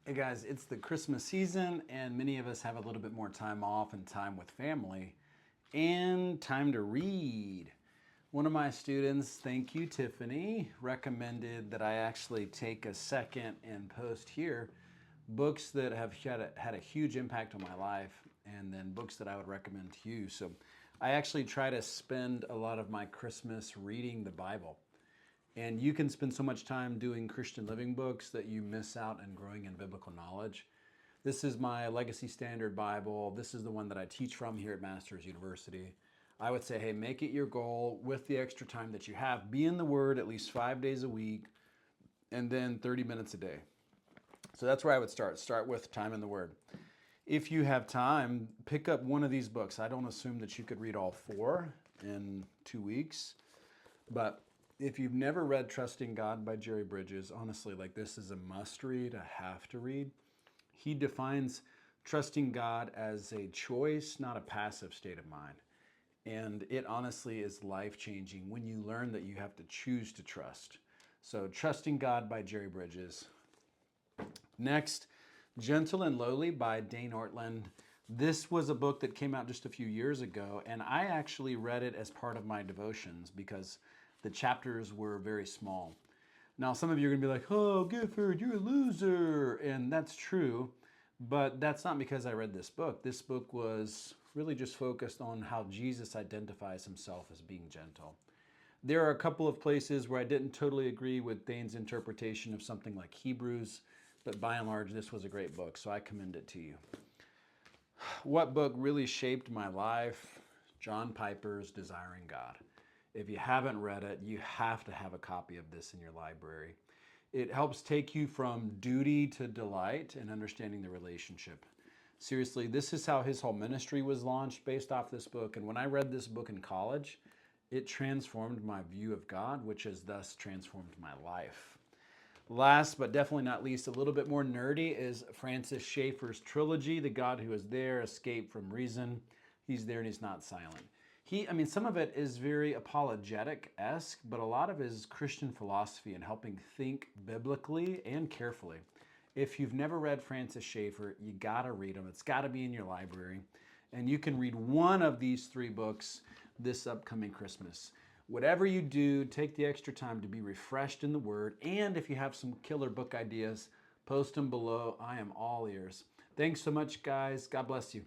Hey guys, it's the Christmas season, and many of us have a little bit more time off and time with family and time to read. One of my students, thank you, Tiffany, recommended that I actually take a second and post here books that have had a huge impact on my life, and then books that I would recommend to you. So I actually try to spend a lot of my Christmas reading the Bible. And you can spend so much time doing Christian living books that you miss out on growing in biblical knowledge. This is my Legacy Standard Bible. This is the one that I teach from here at Masters University. I would say, hey, make it your goal with the extra time that you have. Be in the Word at least 5 days a week and then 30 minutes a day. So that's where I would start. Start with time in the Word. If you have time, pick up one of these books. I don't assume that you could read all four in 2 weeks, but if you've never read Trusting God by Jerry Bridges, honestly, like this is a must read, a have to read. He defines trusting God as a choice, not a passive state of mind. And it honestly is life changing when you learn that you have to choose to trust. So, Trusting God by Jerry Bridges. Next, Gentle and Lowly by Dane Ortlund. This was a book that came out just a few years ago, and I actually read it as part of my devotions because the chapters were very small. Now, some of you are going to be like, oh, Gifford, you're a loser. And that's true, but that's not because I read this book. This book was really just focused on how Jesus identifies himself as being gentle. There are a couple of places where I didn't totally agree with Dane's interpretation of something like Hebrews, but by and large, this was a great book, so I commend it to you. What book really shaped my life? John Piper's Desiring God. If you haven't read it, you have to have a copy of this in your library. It helps take you from duty to delight and understanding the relationship. Seriously, this is how his whole ministry was launched based off this book. And when I read this book in college, it transformed my view of God, which has thus transformed my life. Last but definitely not least, a little bit more nerdy, is Francis Schaeffer's trilogy, The God Who Is There, Escape from Reason. He's there and he's not silent. Some of it is very apologetic-esque, but a lot of it is Christian philosophy and helping think biblically and carefully. If you've never read Francis Schaeffer, you gotta read him. It's gotta be in your library. And you can read one of these three books this upcoming Christmas. Whatever you do, take the extra time to be refreshed in the Word. And if you have some killer book ideas, post them below. I am all ears. Thanks so much, guys. God bless you.